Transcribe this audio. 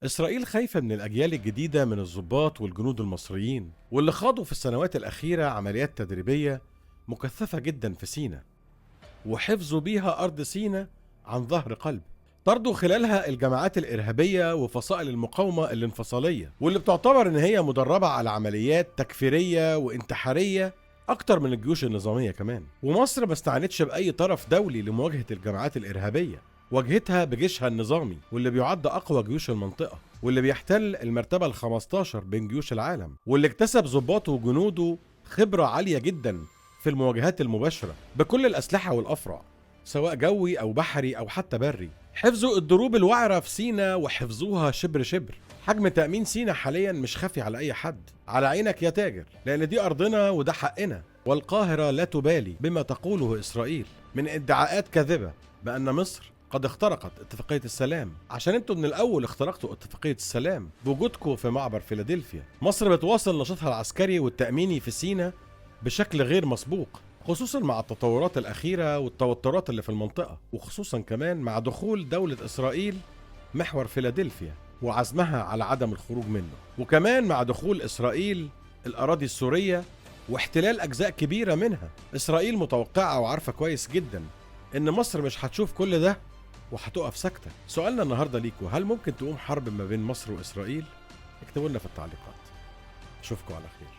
إسرائيل خايفة من الأجيال الجديدة من الضباط والجنود المصريين واللي خاضوا في السنوات الأخيرة عمليات تدريبية مكثفة جدا في سيناء، وحفظوا بيها أرض سيناء عن ظهر قلب. طردوا خلالها الجماعات الإرهابية وفصائل المقاومة الانفصالية، واللي بتعتبر إن هي مدربة على عمليات تكفيرية وانتحارية أكتر من الجيوش النظامية كمان. ومصر ما استعنتش بأي طرف دولي لمواجهة الجماعات الإرهابية، واجهتها بجيشها النظامي واللي بيعد أقوى جيوش المنطقة، واللي بيحتل المرتبة ال15 بين جيوش العالم، واللي اكتسب ضباطه وجنوده خبرة عالية جدا في المواجهات المباشرة بكل الأسلحة والأفرع، سواء جوي أو بحري أو حتى بري. حفظوا الدروب الوعرة في سيناء وحفظوها شبر شبر. حجم تأمين سيناء حاليا مش خافي على أي حد، على عينك يا تاجر، لأن دي أرضنا وده حقنا، والقاهرة لا تبالي بما تقوله إسرائيل من ادعاءات كاذبة بأن مصر قد اخترقت اتفاقية السلام، عشان انتوا من الأول اخترقتوا اتفاقية السلام بوجودكم في معبر فيلادلفيا. مصر بتواصل نشاطها العسكري والتأميني في سيناء بشكل غير مسبوق، خصوصا مع التطورات الأخيرة والتوترات اللي في المنطقة، وخصوصا كمان مع دخول دولة إسرائيل محور فيلادلفيا وعزمها على عدم الخروج منه، وكمان مع دخول إسرائيل الأراضي السورية واحتلال أجزاء كبيرة منها. إسرائيل متوقعة وعارفة كويس جدا إن مصر مش هتشوف كل ده وهتقف ساكتة. سؤالنا النهاردة ليكوا، هل ممكن تقوم حرب ما بين مصر وإسرائيل؟ اكتبوا لنا في التعليقات. أشوفكم على خير.